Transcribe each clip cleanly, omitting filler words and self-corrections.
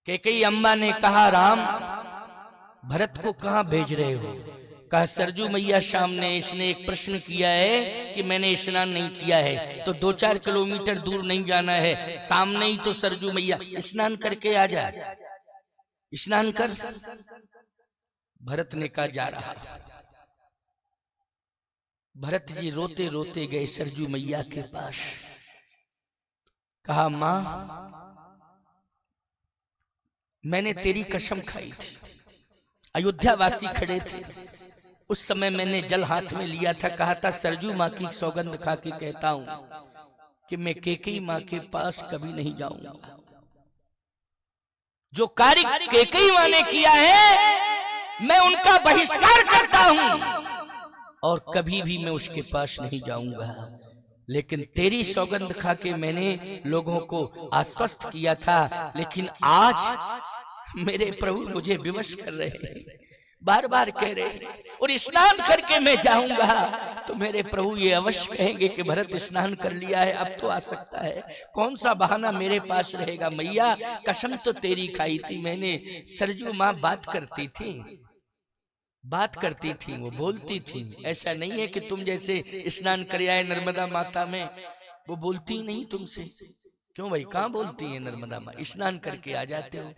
कैकेयी अम्मा ने कहा, राम भरत को कहां भेज रहे हो? कहा, सरजू मैया सामने इसने एक प्रश्न किया है कि मैंने स्नान नहीं किया है, तो 2-4 किलोमीटर दूर नहीं जाना है, सामने ही तो सरजू मैया, स्नान करके आ जा, स्नान कर। भरत ने कहा, जा रहा। भरत जी रोते रोते गए सरजू मैया के पास। कहा, मां मैंने तेरी कसम खाई थी, अयोध्या वासी खड़े थे उस समय, मैंने जल हाथ में लिया था, कहा था सरजू माँ की सौगंध खा के कहता हूं कि मैं कैकेयी माँ के पास कभी नहीं जाऊंगा। जो कार्य कैकेयी माँ ने किया है मैं उनका बहिष्कार करता हूं और कभी भी मैं उसके पास नहीं जाऊंगा। लेकिन तेरी सौगंध खा के मैंने लोगों को आश्वस्त किया था, लेकिन आज मेरे प्रभु मुझे विवश कर रहे हैं, बार बार कह रहे हैं, और स्नान करके मैं जाऊंगा तो मेरे प्रभु ये अवश्य कहेंगे कि भरत स्नान कर लिया है, अब तो आ सकता है, कौन सा बहाना मेरे पास रहेगा। मैया कसम तो तेरी खाई थी मैंने। सरजू माँ बात करती थी, वो बोलती थी। ऐसा नहीं है कि तुम जैसे स्नान कर आए नर्मदा माता में, वो बोलती नहीं तुमसे। क्यों भाई, कहाँ बोलती है नर्मदा माँ? स्नान करके आ जाते हो।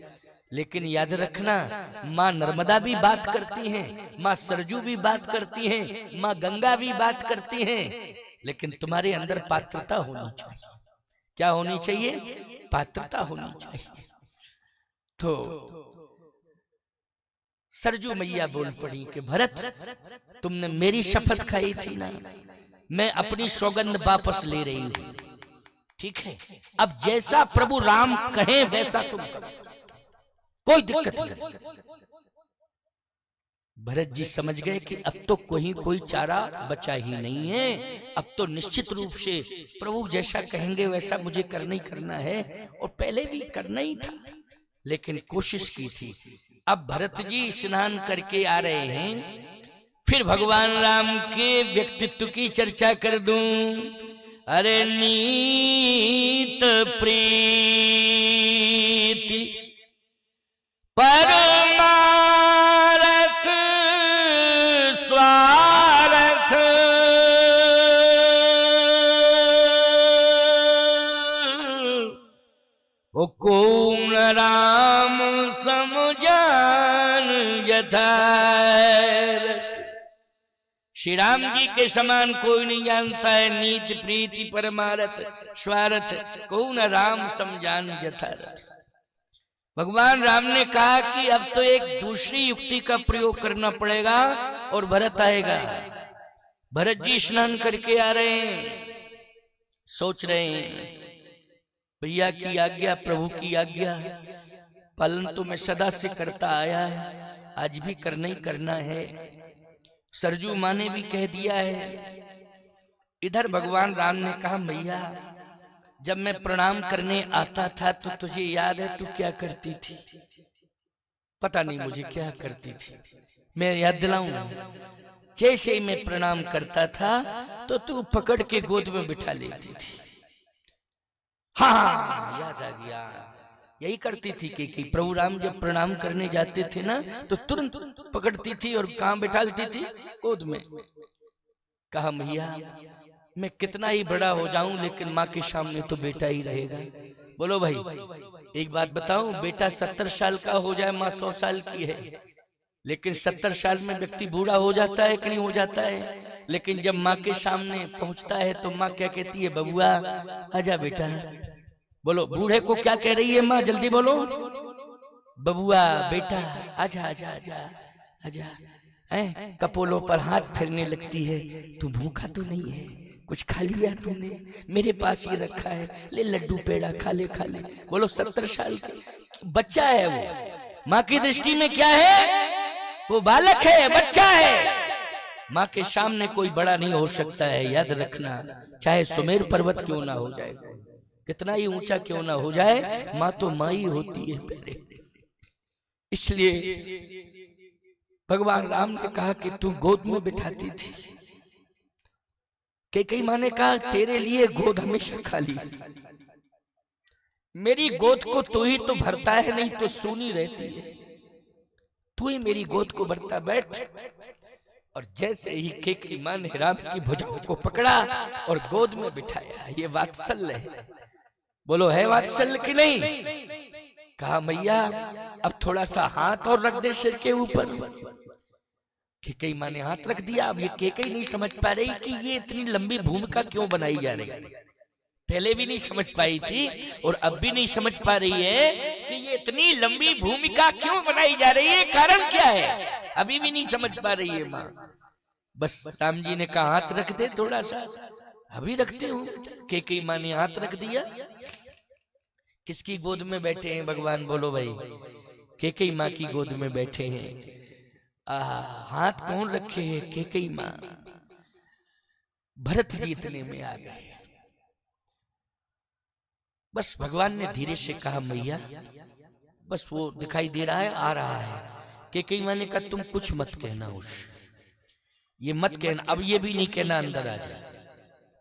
लेकिन याद रखना, माँ नर्मदा भी बात करती हैं, माँ सरजू भी बात करती हैं, माँ गंगा भी बात करती हैं, लेकिन तुम्हारे अंदर पात्रता होनी चाहिए। क्या होनी चाहिए? पात्रता होनी चाहिए। तो सरजू मैया बोल पड़ी कि भरत तुमने मेरी शपथ खाई थी ना, मैं अपनी सौगंध वापस ले रही हूं, ठीक है? अब जैसा प्रभु राम कहे वैसा तुम करो, कोई दिक्कत नहीं। भरत जी समझ गए कि अब तो कोई चारा बचा ही नहीं है, अब तो निश्चित रूप से प्रभु जैसा कहेंगे वैसा मुझे करना ही करना है, और पहले भी करना ही था, लेकिन कोशिश की थी। अब भरत जी स्नान करके आ रहे हैं, फिर भगवान राम के व्यक्तित्व की चर्चा कर दूं। अरे नीत प्रीति परमारथ स्वार्थ वो कौन राम समझान यथार्थ। श्री राम जी के समान कोई नहीं जानता है नीत प्रीति परमारथ स्वार्थ, कौन राम समझान यथार्थ। भगवान राम ने कहा कि अब तो एक दूसरी युक्ति का प्रयोग करना पड़ेगा और भरत आएगा। भरत जी स्नान करके आ रहे हैं, सोच रहे हैं भैया की आज्ञा, प्रभु की आज्ञा पालन तो मैं सदा से करता आया है, आज भी करना ही करना है। सरजू माँ ने भी कह दिया है। इधर भगवान राम ने कहा, मैया जब मैं प्रणाम करने आता था तो तुझे याद है तू क्या करती थी? पता नहीं मुझे क्या करती थी, मैं याद दिलाऊंगा। जैसे ही मैं प्रणाम करता था तो तू पकड़ के गोद में बिठा लेती थी। हाँ याद आ गया, यही करती थी कि प्रभु राम जब प्रणाम करने जाते थे ना तो तुरंत पकड़ती थी और कहां बिठालती थी? गोद में। कहा, मैया मैं कितना ही बड़ा हो जाऊं लेकिन माँ के सामने तो बेटा ही रहेगा। बोलो भाई, एक बात बताऊं, बेटा 70 साल का हो जाए, माँ 100 साल की है, लेकिन 70 साल में व्यक्ति बूढ़ा हो जाता है कि नहीं हो जाता है? लेकिन जब माँ के सामने पहुंचता है तो माँ क्या कहती है? बबुआ आजा बेटा। बोलो, बूढ़े को क्या कह रही है माँ? जल्दी बोलो। बबुआ बेटा आजा आजा आजा आजा। कपोलों पर हाथ फेरने लगती है, तू भूखा तो नहीं है? कुछ खा लिया तूने? मेरे पास ये रखा है, ले लड्डू पेड़ा खा ले खा ले। बोलो, 70 साल का बच्चा है वो। माँ की दृष्टि में क्या है? वो बालक है, बच्चा है। माँ के सामने कोई बड़ा नहीं हो सकता है, याद रखना। चाहे सुमेर पर्वत क्यों ना हो जाए, कितना ही ऊंचा क्यों ना हो जाए, माँ तो माँ ही होती है पहले। इसलिए भगवान राम ने कहा कि तू गोद में बिठाती थी। कैकेयी माँ ने कहा, तेरे लिए गोद हमेशा खाली, मेरी गोद को तू ही तो भरता है, नहीं तो सूनी रहती है। तू ही मेरी गोद को भरता बैठ। और जैसे ही केकई माँ ने राम की भुजाओं को पकड़ा और गोद में बिठाया, ये वात्सल्य है। बोलो है वात्सल्य कि नहीं? कहा मैया अब थोड़ा सा हाथ और रख दे सिर के ऊपर। केकई माँ ने हाथ रख दिया। अब ये केकई नहीं समझ पा रही कि ये इतनी लंबी भूमिका क्यों बनाई जा रही है। पहले भी नहीं समझ पाई थी और अब भी नहीं समझ पा रही है कि ये इतनी लंबी भूमिका क्यों बनाई जा रही है, कारण क्या है, अभी भी नहीं समझ पा रही है माँ। बस राम जी ने कहा हाथ रख दे थोड़ा सा, अभी रखते हूँ। केकई माँ ने हाथ रख दिया। किसकी गोद में बैठे हैं भगवान? बोलो भाई, केकई माँ की गोद में बैठे हैं। हाथ कौन रखे है? केकई माँ। भरत जी इतने में आ गए। बस भगवान ने धीरे से कहा मैया, बस वो दिखाई दे रहा है, आ रहा है। केकई माँ ने कहा तुम कुछ मत कहना, ये मत कहना, अब ये भी नहीं कहना अंदर आ जाए,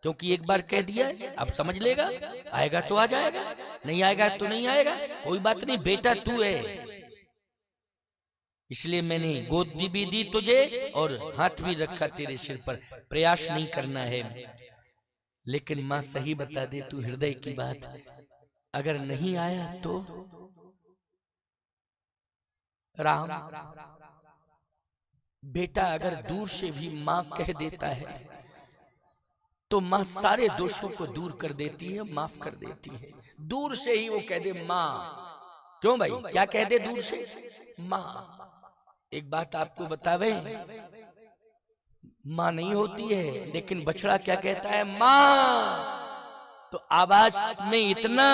क्योंकि एक बार कह दिया अब समझ लेगा, आएगा तो आ जाएगा, नहीं आएगा तो नहीं आएगा, कोई बात नहीं, बेटा तू है, इसलिए मैंने गोद भी दी तुझे और हाथ भी रखा तेरे सिर पर, प्रयास नहीं करना है। लेकिन मां सही बता दे तू हृदय की बात, अगर नहीं आया तो राम बेटा अगर दूर से भी मां कह देता है तो मां सारे दोषों को दूर कर देती है, माफ कर देती है। दूर से ही वो कह दे मां, क्यों भाई, क्या कह दे दूर से? मां। एक बात आपको बतावे, मां नहीं होती है लेकिन बछड़ा क्या कहता है? मां। तो आवाज में इतना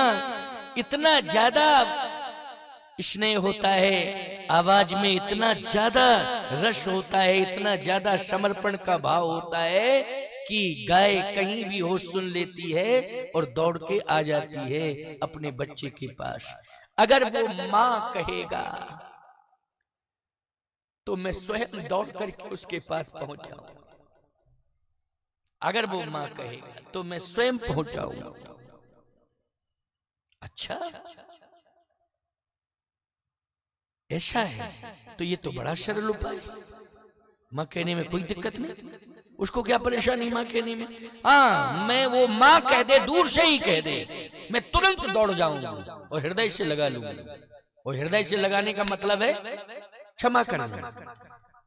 इतना ज्यादा स्नेह होता है, आवाज में इतना ज्यादा रस होता है, इतना ज्यादा समर्पण का भाव होता है कि गाय कहीं भी हो सुन लेती है और दौड़ के आ जाती है अपने बच्चे के पास। अगर वो मां कहेगा तो मैं स्वयं दौड़ करके उसके पास पहुंच जाऊंगा। अगर वो मां कहेगा तो मैं स्वयं पहुंच जाऊंगा। अच्छा ऐसा है, तो ये तो बड़ा सरल उपाय, मां कहने में कोई दिक्कत नहीं, उसको क्या परेशानी मां कहने में। हाँ, मैं वो मां कह दे, दूर से ही कह दे, मैं तुरंत दौड़ जाऊंगा और हृदय से लगा लूंगा। और हृदय से लगाने का मतलब है क्षमा करना।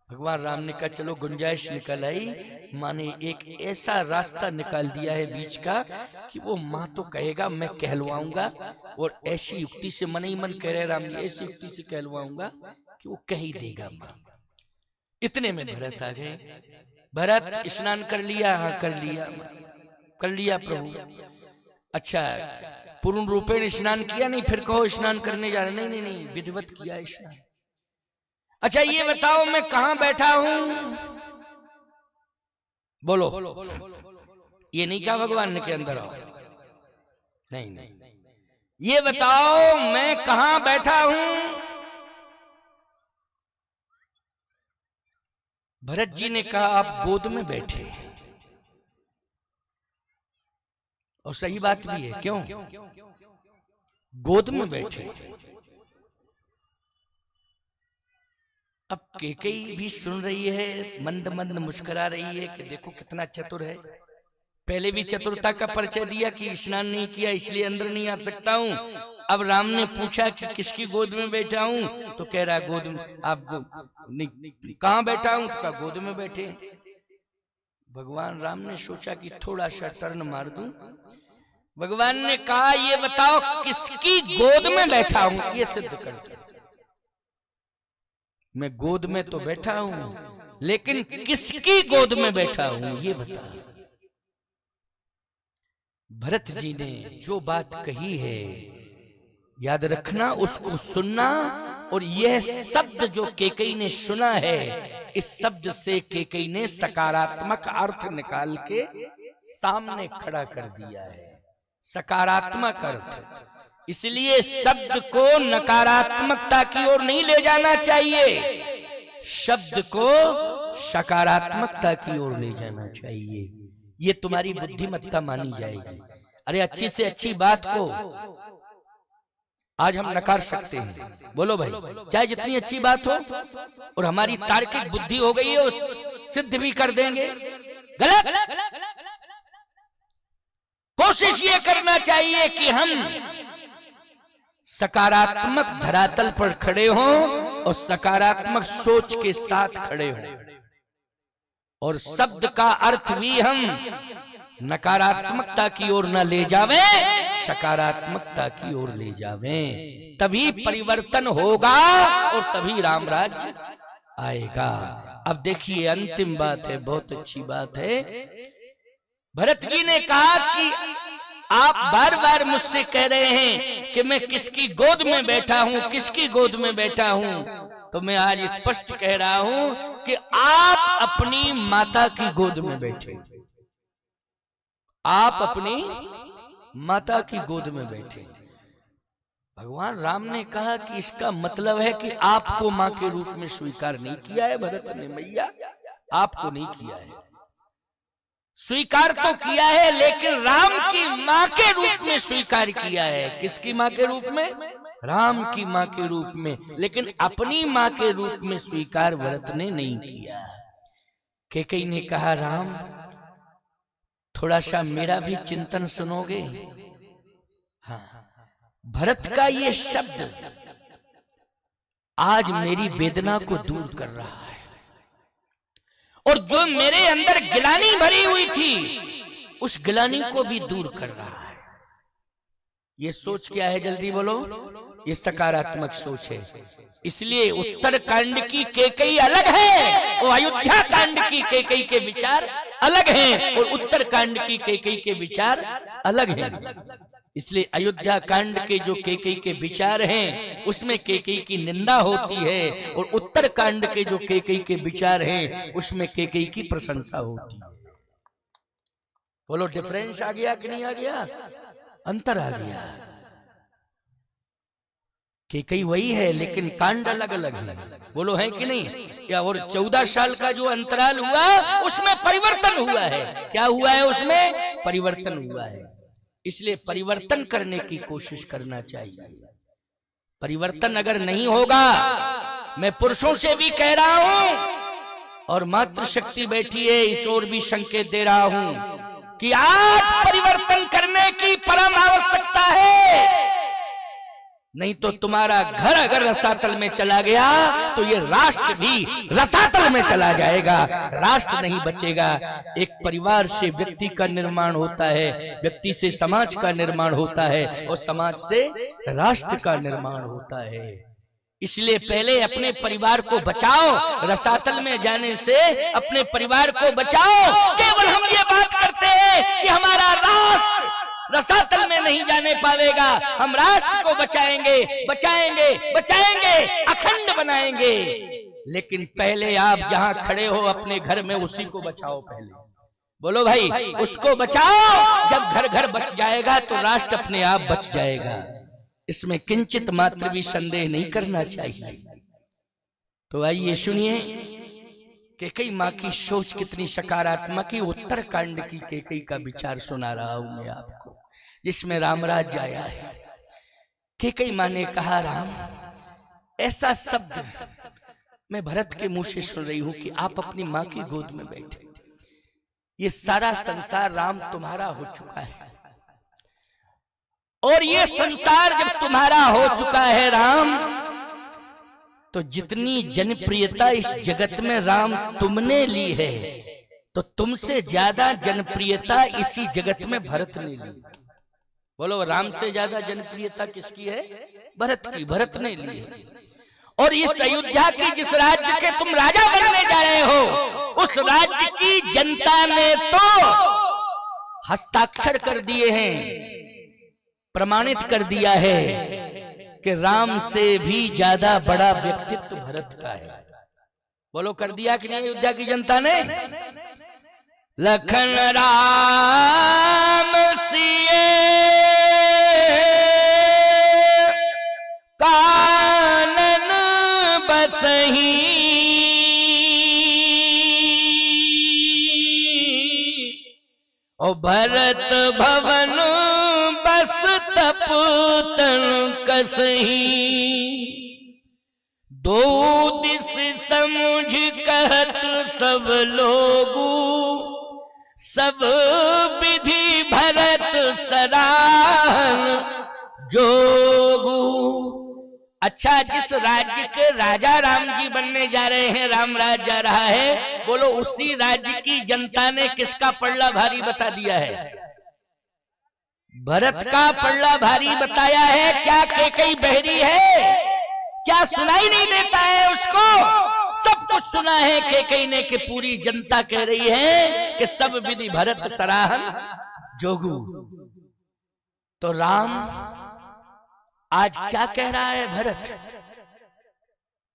भगवान राम ने कहा चलो गुंजाइश निकल आई, माँ ने एक ऐसा रास्ता निकाल दिया है बीच का कि वो माँ तो कहेगा मैं कहलवाऊंगा, और ऐसी युक्ति से मन ही मन कह रहे राम जी, ऐसी युक्ति से कहलवाऊंगा कि वो कह ही देगा माँ। इतने में भरत आ गए। भरत स्नान कर लिया? हाँ कर लिया, कर लिया प्रभु। अच्छा पूर्ण रूपेण स्नान किया? नहीं, फिर कहो स्नान करने जा रहे? नहीं नहीं नहीं, विधिवत किया स्नान। अच्छा ये बताओ मैं कहां बैठा हूं? बोलो। ये नहीं कहा भगवान ने के अंदर आओ, नहीं नहीं, ये बताओ मैं कहां बैठा हूं? भरत जी ने कहा आप गोद में बैठे, और सही बात भी है, क्यों गोद में बैठे। अब केकई भी सुन रही है, मंद मंद मुस्कुरा रही है कि देखो कितना चतुर है। पहले भी चतुरता का परिचय दिया कि स्नान नहीं किया इसलिए अंदर नहीं आ सकता हूँ। अब राम ने पूछा कि किसकी गोद में बैठा हूँ, तो कह रहा गोद में। आप कहाँ बैठा हूँ? तो कहा गोद में बैठे। भगवान राम ने सोचा कि थोड़ा सा टर्न मार दूं। भगवान ने कहा ये बताओ किसकी गोद में बैठा हूं, ये सिद्ध कर दो। मैं गोद में तो बैठा हूं, लेकिन किसकी गोद में बैठा हूं ये बता। भरत जी ने जो बात कही है याद रखना, उसको सुनना, और यह शब्द जो केकई ने सुना है, इस शब्द से केकई ने सकारात्मक अर्थ निकाल के सामने खड़ा कर दिया है। सकारात्मक अर्थ, इसलिए शब्द को नकारात्मकता की ओर नहीं ले जाना चाहिए, शब्द को सकारात्मकता की ओर ले जाना चाहिए। ये तुम्हारी बुद्धिमत्ता मानी जाएगी। अरे अच्छी से अच्छी बात को आज हम नकार सकते हैं, बोलो भाई, चाहे जितनी अच्छी बात हो, और हमारी तार्किक बुद्धि हो गई है उस सिद्ध भी कर देंगे। गलत। कोशिश ये करना चाहिए कि हम सकारात्मक धरातल पर खड़े हों और सकारात्मक सोच के साथ खड़े हों, और शब्द का अर्थ भी हम नकारात्मकता की ओर न ले जावें, सकारात्मकता की ओर ले जावें। तभी परिवर्तन होगा और तभी राम राज्य आएगा। अब देखिए अंतिम बात है, बहुत अच्छी बात है। भरत जी ने कहा कि आप बार बार मुझसे कह रहे हैं कि मैं किसकी गोद में बैठा हूं, किसकी गोद में बैठा हूं, तो मैं आज स्पष्ट कह रहा हूं कि आप अपनी माता की गोद में बैठे, आप अपनी माता की गोद में बैठे। भगवान राम ने कहा कि इसका मतलब है कि आपको मां के रूप में स्वीकार नहीं किया है भरत ने, मैया आपको नहीं किया है, स्वीकार तो किया है लेकिन राम की मां के रूप में स्वीकार किया है। किसकी मां के रूप में? राम की मां के रूप में, लेकिन अपनी मां के रूप में स्वीकार भरत ने नहीं किया। कैकेयी ने कहा राम थोड़ा सा मेरा भी चिंतन सुनोगे? हाँ, भरत का ये शब्द आज मेरी वेदना को दूर कर रहा है, और जो मेरे अंदर गिलानी भरी हुई थी उस गिलानी को भी दूर कर रहा है। ये सोच क्या है, जल्दी बोलो? ये सकारात्मक सोच है। इसलिए उत्तर कांड की कैकेयी अलग है और अयोध्या कांड की कैकेयी के विचार अलग हैं, और उत्तर कांड की कैकेयी के विचार अलग हैं। इसलिए अयोध्या कांड के जो कैकेयी के विचार हैं उसमें कैकेयी की निंदा होती है, और उत्तर कांड के जो कैकेयी के विचार हैं उसमें कैकेयी की प्रशंसा होती है। बोलो डिफरेंस आ गया कि नहीं आ गया? अंतर आ गया। कैकेयी वही है लेकिन कांड अलग अलग है, बोलो है कि नहीं? या और 14 साल का जो अंतराल हुआ उसमें परिवर्तन हुआ है। क्या हुआ है? उसमें परिवर्तन हुआ है। इसलिए परिवर्तन करने की कोशिश करना चाहिए। परिवर्तन अगर नहीं होगा, मैं पुरुषों से भी कह रहा हूं और मातृशक्ति बैठी है इस ओर भी संकेत दे रहा हूं कि आज परिवर्तन करने की परम आवश्यकता है। नहीं तो तुम्हारा घर अगर रसातल में चला गया तो ये राष्ट्र भी रसातल में चला जाएगा, राष्ट्र नहीं बचेगा। एक परिवार से व्यक्ति का निर्माण होता है, व्यक्ति से समाज का निर्माण होता है, और समाज से राष्ट्र का निर्माण होता है। इसलिए पहले अपने परिवार को बचाओ, रसातल में जाने से अपने परिवार को बचाओ। केवल हम ये बात करते हैं कि हमारा राष्ट्र रसातल में नहीं जाने पाएगा, हम राष्ट्र को बचाएंगे बचाएंगे बचाएंगे, अखंड बनाएंगे। लेकिन पहले आप जहां खड़े हो अपने घर में उसी को बचाओ। पहले बोलो भाई, उसको बचाओ। जब घर घर बच जाएगा तो राष्ट्र अपने आप बच जाएगा। इसमें किंचित मात्र भी संदेह नहीं करना चाहिए। तो आइए सुनिए कैकेयी माँ की सोच कितनी सकारात्मक है। उत्तर कांड की कैकेयी का विचार सुना रहा हूं मैं आपको, जिसमें रामराज्य आया है। कैकेयी माँ ने कहा राम, ऐसा शब्द मैं भरत के मुंह से सुन रही हूं कि आप अपनी माँ की गोद में बैठे। ये सारा संसार राम तुम्हारा हो चुका है, और ये संसार जब तुम्हारा हो चुका है राम, तो जितनी जनप्रियता इस जगत में राम तुमने ली है, तो तुमसे ज्यादा जनप्रियता इसी जगत में भरत ने ली। बोलो, राम से ज्यादा जनप्रियता किसकी है? भरत की। भरत ने ली है। और इस अयोध्या की जिस राज्य के तुम राजा बनने जा रहे हो, उस राज्य की जनता ने तो हस्ताक्षर कर दिए हैं, प्रमाणित कर दिया है कि राम से भी ज्यादा बड़ा व्यक्तित्व भरत का है। बोलो, कर दिया कि नहीं अयोध्या की जनता ने? लखन राम सिए कानन बसही, ओ भरत भवन बसत तप तन कसही, दो दिस समझ कहत सब लोगू, सब विधि भरत सराहन जोगू। अच्छा, जिस राज्य के राजा राम जी बनने जा रहे हैं, राम राज जा रहा है, बोलो उसी राज्य की जनता ने किसका पल्ला भारी बता दिया है? भरत का पल्ला भारी बताया है। क्या कैकेयी बहरी है? क्या सुनाई नहीं देता है उसको? सब कुछ सुना है कैकेयी ने कि पूरी जनता कह रही है कि सब विधि भरत सराहन जोगू। तो राम आज क्या कह रहा है?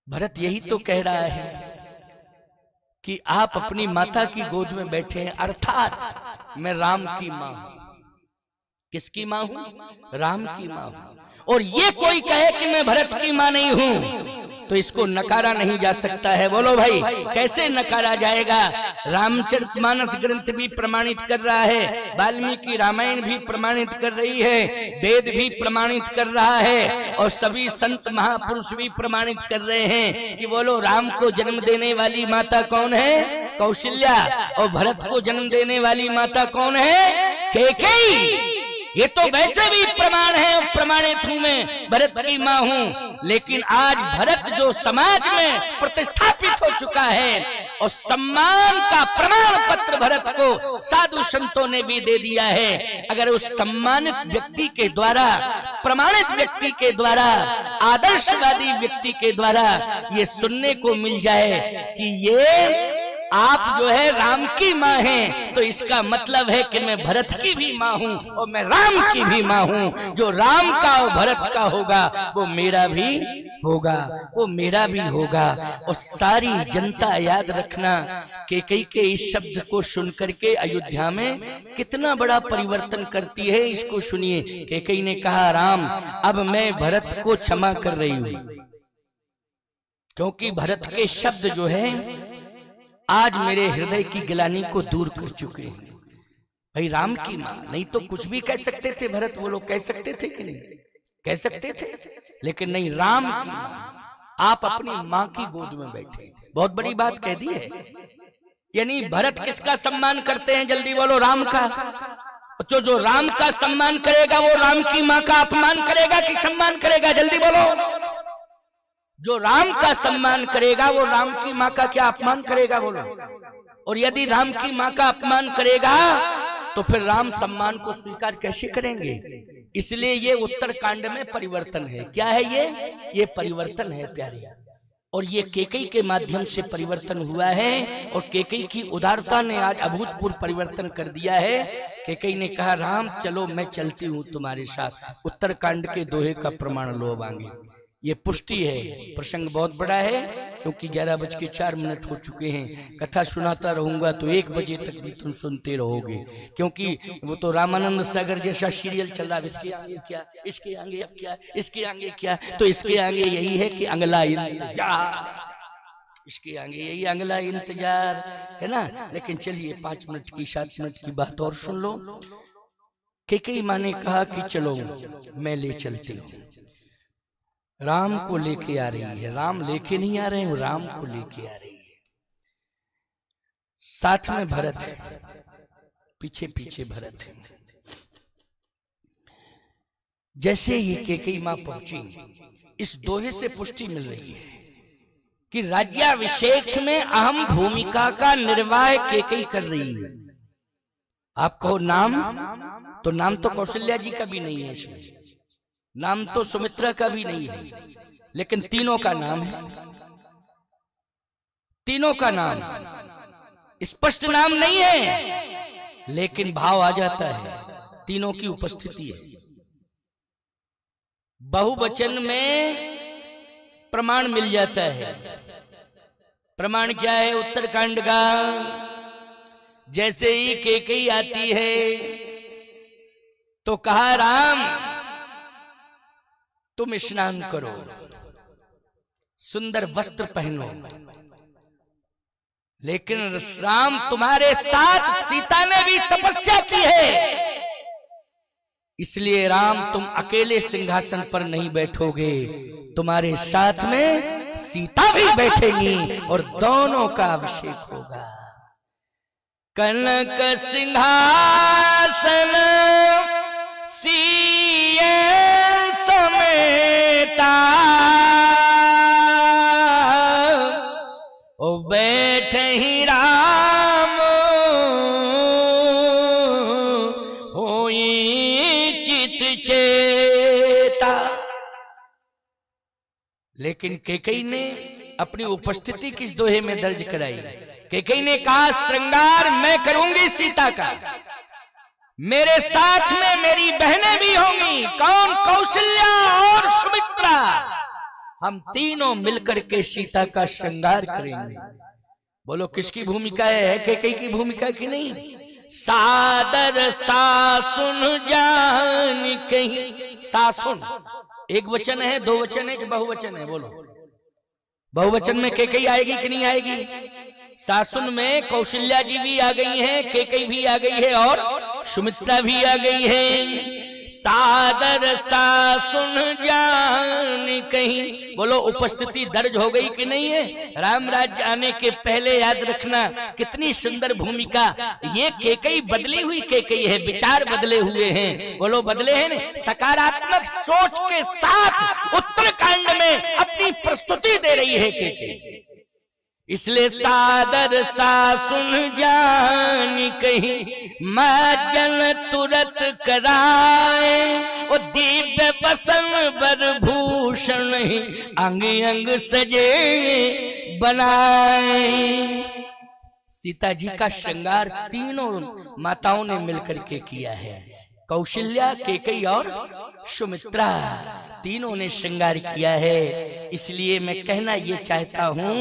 भरत यही तो कह रहा है कि आप अपनी माता की गोद में बैठे हैं, अर्थात मैं राम की मां हूं। किसकी मां हूं? राम की मां हूं। और ये कोई कहे कि मैं भरत की मां नहीं हूं तो इसको नकारा नहीं जा सकता है। बोलो भाई, कैसे नकारा जाएगा? रामचरितमानस ग्रंथ भी प्रमाणित कर रहा है, वाल्मीकि रामायण भी प्रमाणित कर रही है, वेद भी प्रमाणित कर रहा है, और सभी संत महापुरुष भी प्रमाणित कर रहे हैं कि बोलो राम को जन्म देने वाली माता कौन है? कौशल्या। और भरत को जन्म देने वाली माता कौन है? कैकेयी। ये तो वैसे भी प्रमाण है, प्रमाणित हूं मैं, भरत की मां हूं। लेकिन आज भरत जो समाज में प्रतिष्ठापित हो चुका है और सम्मान का प्रमाण पत्र भरत को साधु संतों ने भी दे दिया है, अगर उस सम्मानित व्यक्ति के द्वारा, प्रमाणित व्यक्ति के द्वारा, आदर्शवादी व्यक्ति के द्वारा ये सुनने को मिल जाए कि ये आप जो है राम की मां हैं, तो इसका मतलब है कि मैं भरत की भी मां हूं और मैं राम की भी मां हूं। जो राम का और भरत का होगा वो मेरा भी होगा, वो मेरा भी होगा। और सारी जनता याद रखना, कैकेयी के इस शब्द को सुनकर के अयोध्या में कितना बड़ा परिवर्तन करती है, इसको सुनिए। कैकेयी ने कहा, राम अब मैं भरत को क्षमा कर रही हूं, क्योंकि भरत के शब्द जो है आज मेरे हृदय की गिलानी को दूर कर चुके हैं। भाई राम की मां, नहीं तो कुछ भी कह सकते थे भरत, वो लोग कह सकते थे कि नहीं? कह सकते थे, लेकिन नहीं, राम की मां। आप अपनी मां की गोद में बैठे, बहुत बड़ी बात कह दी है। यानी भरत किसका सम्मान करते हैं? जल्दी बोलो, राम का। तो जो राम का सम्मान करेगा वो राम की मां का अपमान करेगा कि सम्मान करेगा? जल्दी बोलो। जो राम का सम्मान करेगा वो राम की मां का क्या अपमान करेगा? बोलो। और यदि राम की मां का अपमान करेगा तो फिर राम सम्मान को स्वीकार कैसे करेंगे? इसलिए ये उत्तरकांड में परिवर्तन है। क्या है ये परिवर्तन है प्यारे, और ये कैकेयी के माध्यम से परिवर्तन हुआ है। और कैकेयी की उदारता ने आज अभूतपूर्व परिवर्तन कर दिया है। कैकेयी ने कहा, राम चलो मैं चलती हूं तुम्हारे साथ। उत्तरकांड के दोहे का प्रमाण लो आगे। ये पुष्टि है। प्रसंग बहुत बड़ा है, क्योंकि 11:04 हो चुके हैं। कथा सुनाता रहूंगा तो 1 बजे तक भी तुम सुनते रहोगे, क्योंकि वो तो रामानंद सागर जैसा सीरियल चल रहा है। इसके आगे क्या, इसके आगे अब क्या, इसके आगे क्या, तो इसके आगे यही है कि अगला इंतजार, इसके आगे यही अगला इंतजार है ना। लेकिन चलिए 5 मिनट की 7 मिनट की बात और सुन लो। कैकेयी मां ने कहा कि चलो मैं ले चलती हूँ। राम को लेके आ रही है, राम लेके नहीं आ रहे हैं, राम को लेके आ रही है। साथ में भरत है, पीछे पीछे भरत है। जैसे ही कैकेयी मां पहुंची, इस दोहे से पुष्टि मिल रही है कि राज्याभिषेक में अहम भूमिका का निर्वाह कैकेयी कर रही है। आप कहो नाम, तो नाम तो कौशल्या जी का भी नहीं है इसमें, नाम तो सुमित्रा का भी नहीं है, लेकिन तीनों का नाम है। तीनों का नाम, स्पष्ट नाम नहीं है, लेकिन भाव आ जाता है, तीनों की उपस्थिति है। बहुवचन में प्रमाण मिल जाता है। प्रमाण क्या है? उत्तरकांड का, जैसे ही कैकेयी आती है तो कहा, राम तुम स्नान करो, सुंदर वस्त्र पहनो, लेकिन राम तुम्हारे साथ सीता ने भी तपस्या की है। इसलिए राम तुम अकेले सिंहासन पर नहीं बैठोगे, तुम्हारे साथ में सीता भी बैठेंगी और दोनों का अभिषेक होगा। कनक सिंहासन सीए समेता, ओ बैठ ही राम होई चित चेता। लेकिन कैकेयी ने अपनी उपस्थिति किस दोहे में दर्ज कराई? कैकेयी ने कहा श्रृंगार मैं करूंगी सीता का, मेरे साथ में मेरी बहनें भी होंगी। कौन? कौशल्या और सुमित्रा। हम तीनों मिलकर के सीता का श्रृंगार करेंगे। बोलो किसकी भूमिका है? कैकेयी की भूमिका की नहीं? सादर सासुन जान कहीं। सासुन एक वचन है, दो वचन है कि बहुवचन है? बोलो बहुवचन में कैकेयी आएगी कि नहीं आएगी? सासुन में कौशल्या जी भी आ गई हैं, कैकेयी भी आ गई है और सुमित्रा भी आ गई है। सादर सासुन जान कहीं। बोलो उपस्थिति दर्ज हो गई कि नहीं है? राम राज्य आने के पहले याद रखना कितनी सुंदर भूमिका। ये कैकेयी बदली हुई कैकेयी है, विचार बदले हुए हैं। बोलो बदले हैं ना? सकारात्मक सोच के साथ उत्तरकांड में अपनी प्रस्तुति दे रही है कैकेयी। इसलिए सादर सासुन जान कहीं, माजन तुरत कराए, ओ दिव्य बसन बर भूषण अंग अंग सजे बनाए। सीता जी का श्रृंगार तीनों माताओं ने मिलकर के किया है। कौशल्या, कैकेयी और सुमित्रा तीनों ने श्रृंगार किया है। इसलिए मैं कहना ये चाहता हूं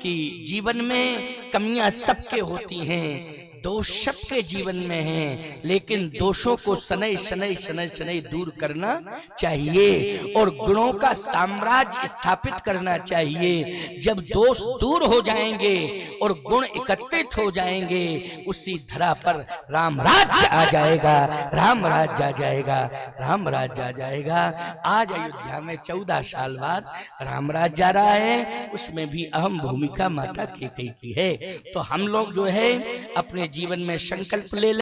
कि जीवन में कमियां सबके होती हैं, दोष सबके जीवन में हैं, लेकिन दोषों को शनै शनै शनै शनै दूर करना चाहिए और गुणों का साम्राज्य स्थापित करना चाहिए। जब दोष दूर हो जाएंगे और गुण एकत्रित हो जाएंगे, उसी धरा पर राम राज्य आ जाएगा, राम राज्य आ जाएगा, राम राज्य आ जाएगा। आज अयोध्या में 14 साल बाद राम राज्य आ रहा है, उसमें भी अहम भूमिका माता कैकेयी की है। तो हम लोग जो है अपने जीवन में संकल्प ले